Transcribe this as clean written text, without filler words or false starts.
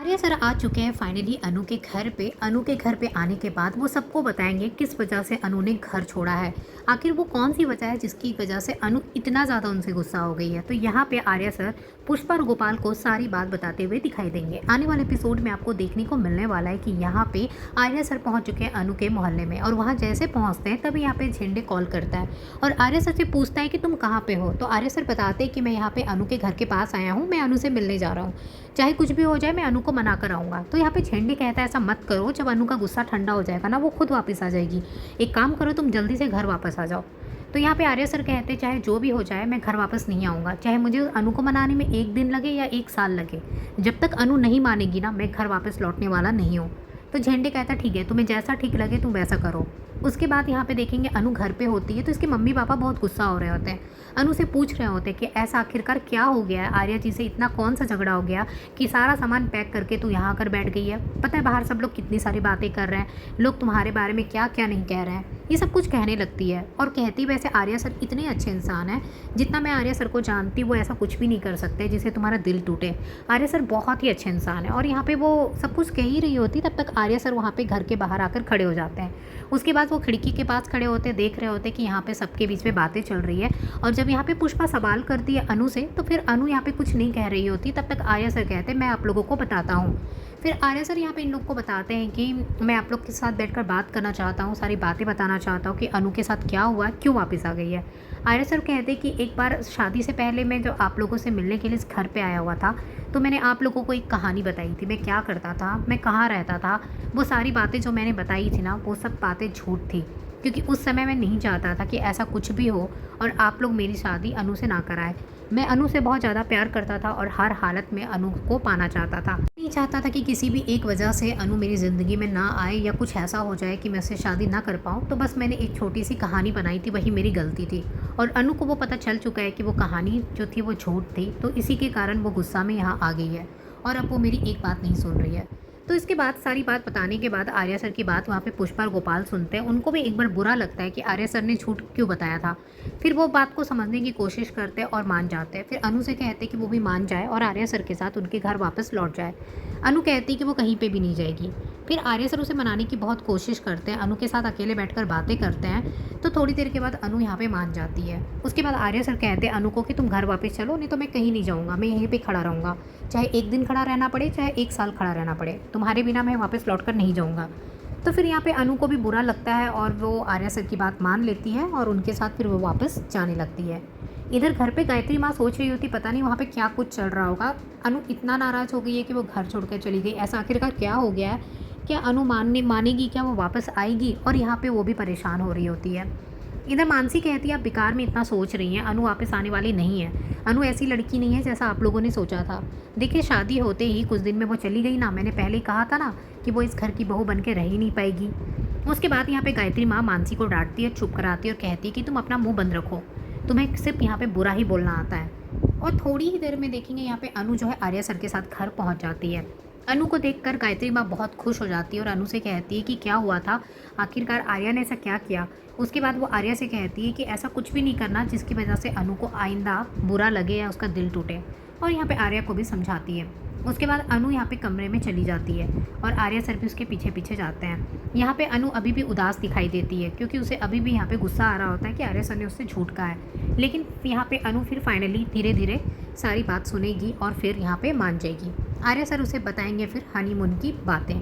Arya sir आ चुके हैं finally अनु के घर पे। अनु के घर पे आने के बाद वो सबको बताएंगे किस वजह से अनु ने घर छोड़ा है। आखिर वो कौन सी वजह है जिसकी वजह से अनु इतना ज़्यादा उनसे गुस्सा हो गई है। तो यहाँ पे आर्या सर पुष्पा और गोपाल को सारी बात बताते हुए दिखाई देंगे। आने वाले एपिसोड में आपको देखने को मिलने वाला है कि यहाँ पे आर्या सर पहुँच चुके हैं अनु के मोहल्ले में, और वहाँ जैसे पहुँचते हैं तभी यहाँ पे झेंडे कॉल करता है और आर्या सर से पूछता है कि तुम कहाँ पे हो। तो आर्या सर बताते हैं कि मैं यहाँ पे अनु के घर के पास आया हूँ, मैं अनु से मिलने जा रहा हूँ, चाहे कुछ भी हो जाए मैं अनु को मना कर आऊँगा। तो यहाँ पे झेंडे कहता है ऐसा मत करो, जब अनु का गुस्सा ठंडा हो जाएगा ना वो खुद वापस आ जाएगी, एक काम करो तुम जल्दी से घर वापस आ जाओ। तो यहाँ पे आर्या सर कहते चाहे जो भी हो जाए मैं घर वापस नहीं आऊँगा, चाहे मुझे अनु को मनाने में 1 दिन लगे या 1 साल लगे, जब तक अनु नहीं मानेगी ना मैं घर वापस लौटने वाला नहीं हूँ। तो झेंडे कहता ठीक है, तुम्हें जैसा ठीक लगे तुम वैसा करो। उसके बाद यहाँ पे देखेंगे अनु घर पे होती है तो इसके मम्मी पापा बहुत गुस्सा हो रहे होते हैं। अनु से पूछ रहे होते हैं कि ऐसा आखिरकार क्या हो गया है, आर्या जी से इतना कौन सा झगड़ा हो गया कि सारा सामान पैक करके तू यहाँ आकर बैठ गई है। पता है बाहर सब लोग कितनी सारी बातें कर रहे हैं, लोग तुम्हारे बारे में क्या क्या नहीं कह रहे हैं, ये सब कुछ कहने लगती है। और कहती वैसे आर्या सर इतने अच्छे इंसान हैं, जितना मैं आर्या सर को जानती वो ऐसा कुछ भी नहीं कर सकते जिससे तुम्हारा दिल टूटे। आर्या सर बहुत ही अच्छे इंसान है। और यहाँ पे वो सब कुछ कह ही रही होती तब तक आर्या सर वहाँ पे घर के बाहर आकर खड़े हो जाते हैं। उसके बाद वो खिड़की के पास खड़े होते देख रहे होते कि यहाँ पे सबके बीच में बातें चल रही है। और जब यहाँ पे पुष्पा सवाल करती है अनु से तो फिर अनु यहाँ पे कुछ नहीं कह रही होती, तब तक आर्या सर कहते हैं मैं आप लोगों को बताता हूँ। फिर आर्या सर यहाँ पे इन लोग को बताते हैं कि मैं आप लोग के साथ बैठकर बात करना चाहता हूँ, सारी बातें बताना चाहता हूँ कि अनु के साथ क्या हुआ, क्यों वापस आ गई है। आर्या सर कहते हैं कि एक बार शादी से पहले मैं जो आप लोगों से मिलने के लिए इस घर पे आया हुआ था तो मैंने आप लोगों को एक कहानी बताई थी, मैं क्या करता था, मैं कहाँ रहता था। वो सारी बातें जो मैंने बताई थी ना वो सब बातें झूठ थी, क्योंकि उस समय मैं नहीं चाहता था कि ऐसा कुछ भी हो और आप लोग मेरी शादी अनु से ना कराएं। मैं अनु से बहुत ज़्यादा प्यार करता था और हर हालत में अनु को पाना चाहता था। नहीं चाहता था कि किसी भी एक वजह से अनु मेरी ज़िंदगी में ना आए या कुछ ऐसा हो जाए कि मैं उससे शादी ना कर पाऊँ। तो बस मैंने एक छोटी सी कहानी बनाई थी, वही मेरी गलती थी। और अनु को वो पता चल चुका है कि वो कहानी जो थी वो झूठ थी, तो इसी के कारण वो गुस्सा में यहाँ आ गई है और अब वो मेरी एक बात नहीं सुन रही है। तो इसके बाद सारी बात बताने के बाद आर्या सर की बात वहाँ पे पुष्पा और गोपाल सुनते हैं। उनको भी एक बार बुरा लगता है कि आर्या सर ने झूठ क्यों बताया था। फिर वो बात को समझने की कोशिश करते हैं और मान जाते हैं। फिर अनु से कहते हैं कि वो भी मान जाए और आर्या सर के साथ उनके घर वापस लौट जाए। अनु कहती है कि वो कहीं पे भी नहीं जाएगी। फिर आर्या सर उसे मनाने की बहुत कोशिश करते हैं, अनु के साथ अकेले बैठकर बातें करते हैं। तो थोड़ी देर के बाद अनु यहाँ पे मान जाती है। उसके बाद आर्या सर कहते हैं अनु को कि तुम घर वापस चलो, नहीं तो मैं कहीं नहीं जाऊँगा, मैं यहीं पे खड़ा रहूँगा, चाहे 1 दिन खड़ा रहना पड़े चाहे 1 साल खड़ा रहना पड़े, तुम्हारे बिना मैं वापस लौट कर नहीं जाऊँगा। तो फिर यहाँ पे अनु को भी बुरा लगता है और वो आर्या सर की बात मान लेती है और उनके साथ फिर वो वापस जाने लगती है। इधर घर पे गायत्री माँ सोच रही होती पता नहीं वहाँ पे क्या कुछ चल रहा होगा। अनु इतना नाराज़ हो गई है कि वो घर छोड़कर चली गई, ऐसा आखिरकार क्या हो गया है, क्या अनु मानेगी, क्या वो वापस आएगी। और यहाँ पे वो भी परेशान हो रही होती है। इधर मानसी कहती है आप बेकार में इतना सोच रही हैं, अनु वापस आने वाली नहीं है, अनु ऐसी लड़की नहीं है जैसा आप लोगों ने सोचा था। देखिए शादी होते ही कुछ दिन में वो चली गई ना, मैंने पहले ही कहा था ना कि वो इस घर की बहू बन के रह ही नहीं पाएगी। उसके बाद यहाँ पे गायत्री माँ मानसी को डांटती है, चुप कराती है और कहती है कि तुम अपना मुंह बंद रखो, तुम्हें सिर्फ यहाँ पे बुरा ही बोलना आता है। और थोड़ी ही देर में देखेंगे यहाँ पे अनु जो है आर्या सर के साथ घर पहुँच जाती है। अनु को देखकर गायत्री माँ बहुत खुश हो जाती है और अनु से कहती है कि क्या हुआ था, आखिरकार आर्या ने ऐसा क्या किया। उसके बाद वो आर्या से कहती है कि ऐसा कुछ भी नहीं करना जिसकी वजह से अनु को आइंदा बुरा लगे या उसका दिल टूटे, और यहाँ पे आर्या को भी समझाती है। उसके बाद अनु यहाँ पे कमरे में चली जाती है और आर्या सर भी उसके पीछे पीछे जाते हैं। यहाँ पे अनु अभी भी उदास दिखाई देती है क्योंकि उसे अभी भी यहाँ पे गुस्सा आ रहा होता है कि आर्या सर ने उससे झूठ कहा है। लेकिन यहाँ पे अनु फिर फाइनली धीरे धीरे सारी बात सुनेगी और फिर यहाँ पे मान जाएगी। आर्या सर उसे बताएंगे फिर हनीमून की बातें।